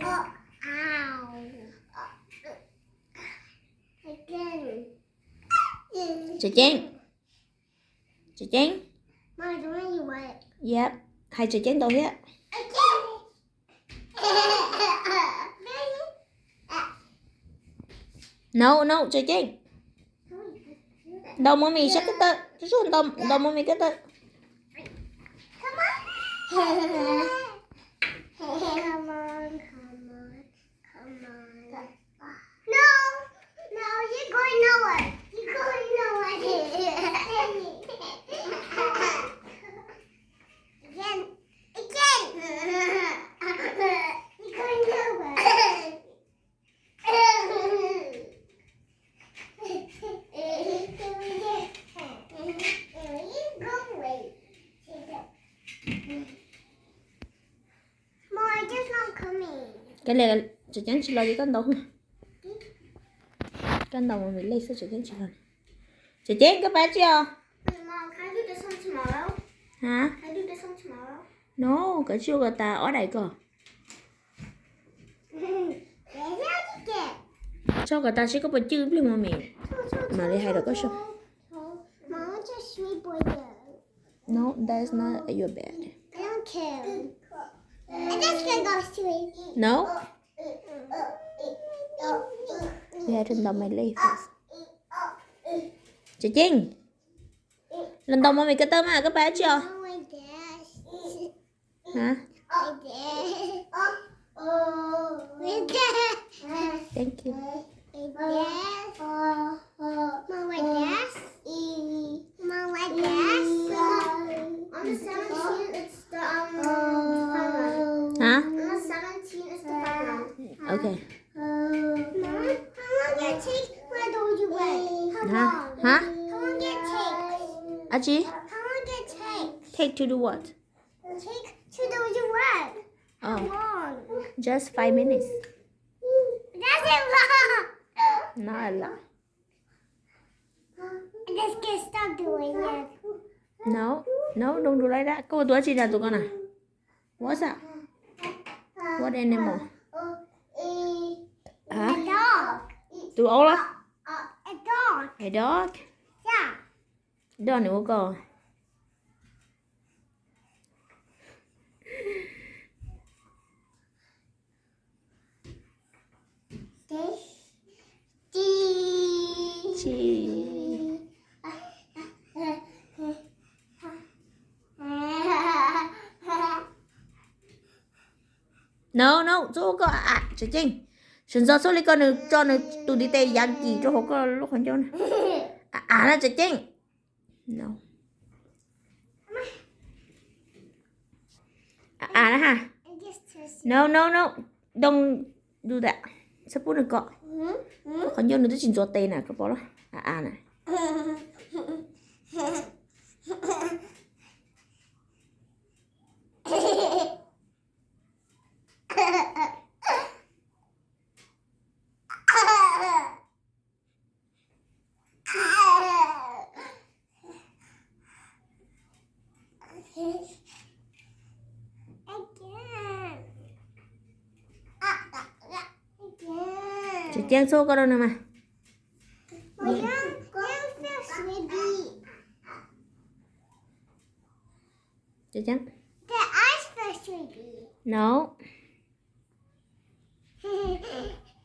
Ow. Again. Chị Trang. Chị Trang. Mom, the one you want. Yep. Hai chị Trang tôi á. No, no, chị Trang. Đâu mommy sẽ cái tên. Chứ không đâu mommy cái tên. Come on. Come on. No, you're going nowhere. You're going nowhere. Again. You're going nowhere. Mom, just not coming. Cái này là chị Trang chỉ lo với con đâu. Con đầu mà mình lấy sao chị Trang chỉ lo. Chị Trang có bán chưa? Mom, can I do this one tomorrow? Hả? Can I do this one tomorrow? No, cái chưa người ta ở đây cơ. Cho người ta sẽ có bánh chưng luôn mà mình. Mà đi hay được có sao? Mom, what's a sweet boy do? No, that's not your bed. I don't care. I'm just gonna go sweet. No. You have to dump my leaf first. Chị Trinh. Lần đầu mà mày cái tôm à, có bán chưa? Oh my gosh. Hả? My dad. My dad. Thank you. My dad. Mom, my dad. Mom, my dad. On the 17th, it's the fun run. Hả? On the 17th, it's the fun run. Okay. Mom, how long your take? Where do you wait? How Hả? long? Hả? How long your take? À chị? How long your take? Take to do what? Take to do your work. How Oh, long? just 5 minutes. That's it long. Not a lot. Let's get stop doing it. No, no, don't do like that. Cô tuổi chị là tụi con à? What's up? What animal? Hả? A dog. Tụi ấu lắm. A dog. A dog. Yeah. Dog nữa cô. Chị. No, no, chỗ có chị Trinh. Sừng do số lý con được cho nó tụi đi tê giang gì cho họ có lúc còn cho nó. Là chị Trinh. No. Đó ha. No, no, no. Don't do that. Sắp bút được cọ. Còn cho nó tới trình cho tên nè, cái bó đó. Nè. Chị Trang số có đâu nè mà. Chị Trang. The ice first, baby. No.